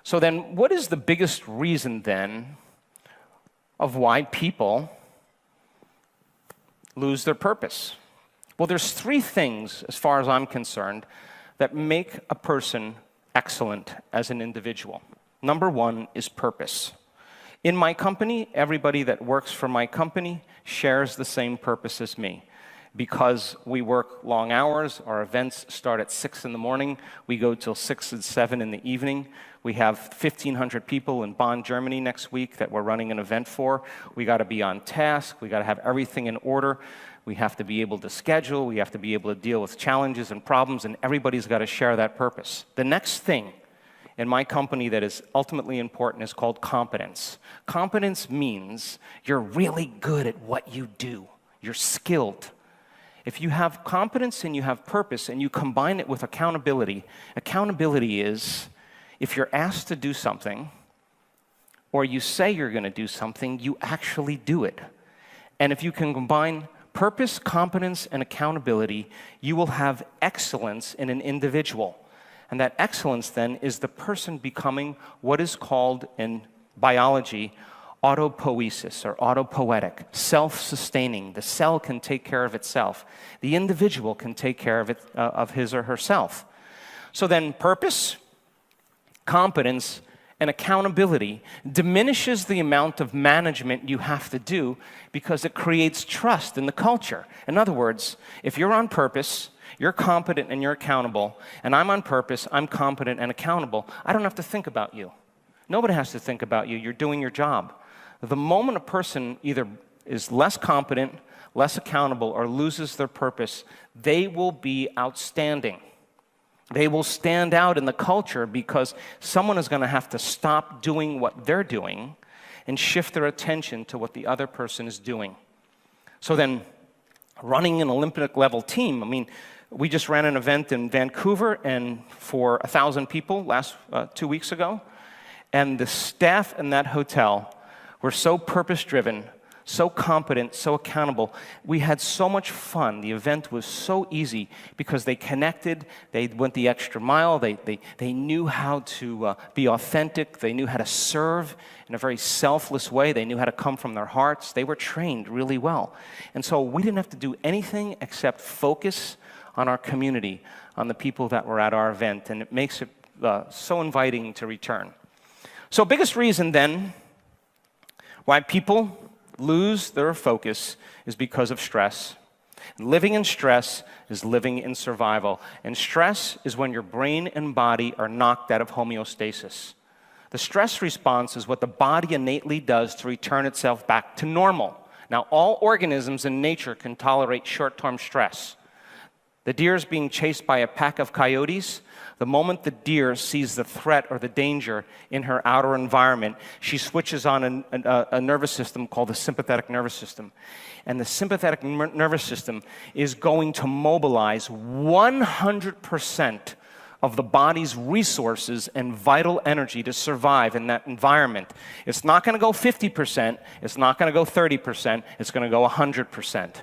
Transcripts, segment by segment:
So then, what is the biggest reason then of why people lose their purpose? Well, there's three things, as far as I'm concerned, that make a person excellent as an individual. Number one is purpose. In my company, everybody that works for my company shares the same purpose as me. Because we work long hours, our events start at 6 in the morning, we go till 6 and 7 in the evening. We have 1,500 people in Bonn, Germany next week that we're running an event for. We got to be on task, we got to have everything in order. We have to be able to schedule, we have to be able to deal with challenges and problems, and everybody's got to share that purpose. The next thing in my company that is ultimately important is called competence. Competence means you're really good at what you do. You're skilled. If you have competence and you have purpose and you combine it with accountability, accountability is if you're asked to do something or you say you're going to do something, you actually do it. And if you can combine purpose, competence, and accountability, you will have excellence in an individual. And that excellence then is the person becoming what is called in biology autopoiesis or autopoietic, self-sustaining. The cell can take care of itself. The individual can take care of it, of his or herself. So then purpose, competence, and accountability diminishes the amount of management you have to do because it creates trust in the culture. In other words, if you're on purpose, you're competent and you're accountable, and I'm on purpose, I'm competent and accountable, I don't have to think about you. Nobody has to think about you. You're doing your job. The moment a person either is less competent, less accountable, or loses their purpose, they will be outstanding. They will stand out in the culture because someone is going to have to stop doing what they're doing and shift their attention to what the other person is doing. So then, running an Olympic-level team, I mean, we just ran an event in Vancouver and for 1,000 people 2 weeks ago, and the staff in that hotel were so purpose-driven, so competent, so accountable. We had so much fun. The event was so easy because they connected, they went the extra mile, they knew how to be authentic, they knew how to serve in a very selfless way, they knew how to come from their hearts, they were trained really well. And so we didn't have to do anything except focus on our community, on the people that were at our event, and it makes it so inviting to return. So biggest reason then why people lose their focus is because of stress. Living in stress is living in survival. And stress is when your brain and body are knocked out of homeostasis. The stress response is what the body innately does to return itself back to normal. Now, all organisms in nature can tolerate short-term stress. The deer is being chased by a pack of coyotes. The moment the deer sees the threat or the danger in her outer environment, she switches on a nervous system called the sympathetic nervous system. And the sympathetic nervous system is going to mobilize 100% of the body's resources and vital energy to survive in that environment. It's not going to go 50%, it's not going to go 30%, it's going to go 100%.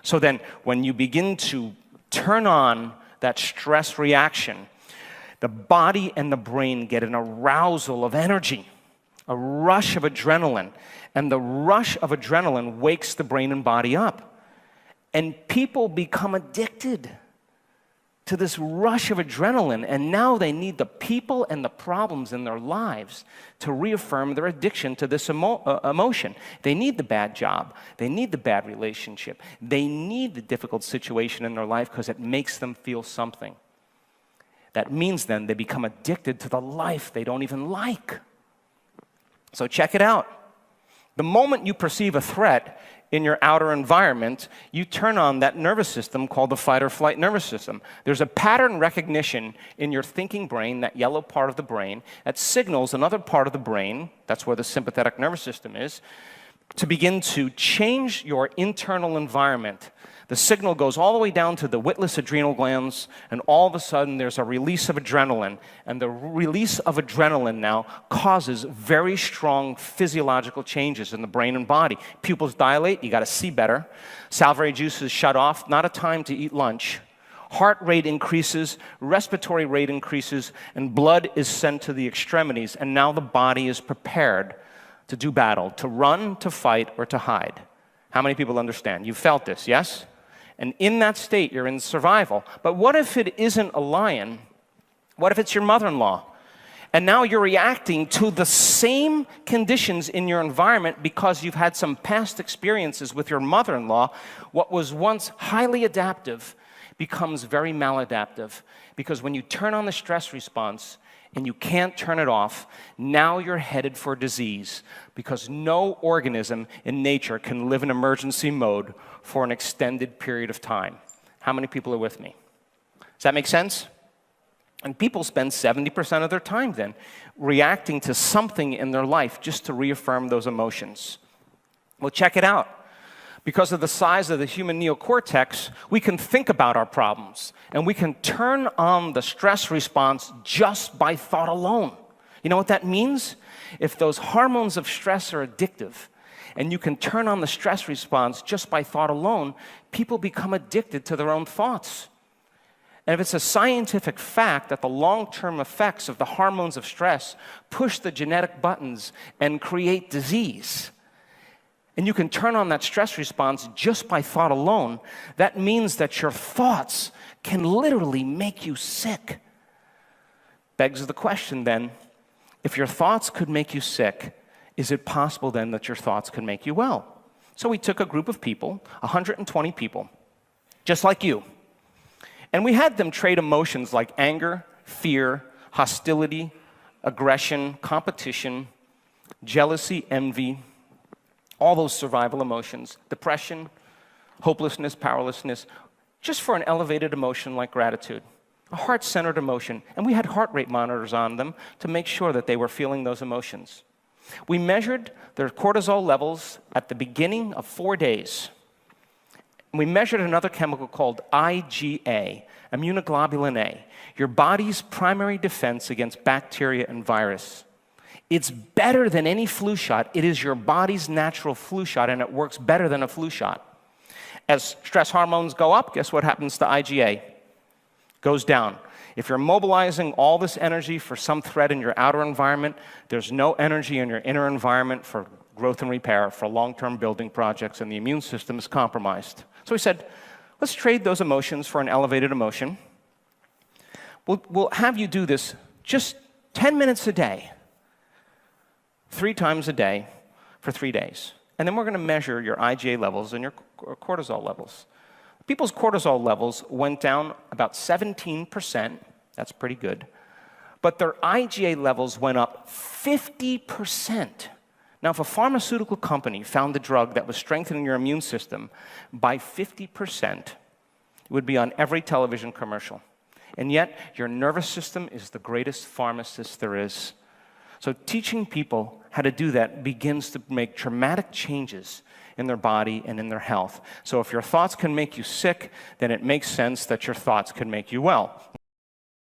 So then, when you begin to turn on that stress reaction, the body and the brain get an arousal of energy, a rush of adrenaline, and the rush of adrenaline wakes the brain and body up. And people become addicted to this rush of adrenaline, and now they need the people and the problems in their lives to reaffirm their addiction to this emotion. They need the bad job. They need the bad relationship. They need the difficult situation in their life because it makes them feel something. That means then they become addicted to the life they don't even like. So check it out. The moment you perceive a threat in your outer environment, you turn on that nervous system called the fight or flight nervous system. There's a pattern recognition in your thinking brain, that yellow part of the brain, that signals another part of the brain, that's where the sympathetic nervous system is, to begin to change your internal environment. The signal goes all the way down to the witless adrenal glands, and all of a sudden there's a release of adrenaline. And the release of adrenaline now causes very strong physiological changes in the brain and body. Pupils dilate, you got to see better. Salivary juices shut off, not a time to eat lunch. Heart rate increases, respiratory rate increases, and blood is sent to the extremities, and now the body is prepared to do battle, to run, to fight, or to hide. How many people understand? You felt this, yes? And in that state, you're in survival. But what if it isn't a lion? What if it's your mother-in-law? And now you're reacting to the same conditions in your environment because you've had some past experiences with your mother-in-law. What was once highly adaptive becomes very maladaptive, because when you turn on the stress response and you can't turn it off, now you're headed for disease, because no organism in nature can live in emergency mode for an extended period of time. How many people are with me? Does that make sense? And people spend 70% of their time then reacting to something in their life just to reaffirm those emotions. Well, check it out. Because of the size of the human neocortex, we can think about our problems, and we can turn on the stress response just by thought alone. You know what that means? If those hormones of stress are addictive, and you can turn on the stress response just by thought alone, people become addicted to their own thoughts. And if it's a scientific fact that the long-term effects of the hormones of stress push the genetic buttons and create disease, and you can turn on that stress response just by thought alone, that means that your thoughts can literally make you sick. Begs the question then, if your thoughts could make you sick, is it possible then that your thoughts could make you well? So we took a group of people, 120 people, just like you, and we had them trade emotions like anger, fear, hostility, aggression, competition, jealousy, envy, all those survival emotions, depression, hopelessness, powerlessness, just for an elevated emotion like gratitude, a heart-centered emotion. And we had heart rate monitors on them to make sure that they were feeling those emotions. We measured their cortisol levels at the beginning of 4 days. We measured another chemical called IgA, immunoglobulin A, your body's primary defense against bacteria and virus. It's better than any flu shot. It is your body's natural flu shot, and it works better than a flu shot. As stress hormones go up, guess what happens to IgA? Goes down. If you're mobilizing all this energy for some threat in your outer environment, there's no energy in your inner environment for growth and repair, for long-term building projects, and the immune system is compromised. So we said, let's trade those emotions for an elevated emotion. We'll have you do this just 10 minutes a day, 3 times a day for 3 days. And then we're going to measure your IgA levels and your cortisol levels. People's cortisol levels went down about 17%. That's pretty good. But their IgA levels went up 50%. Now, if a pharmaceutical company found a drug that was strengthening your immune system by 50%, it would be on every television commercial. And yet, your nervous system is the greatest pharmacist there is. So teaching people how to do that begins to make dramatic changes in their body and in their health. So if your thoughts can make you sick, then it makes sense that your thoughts can make you well.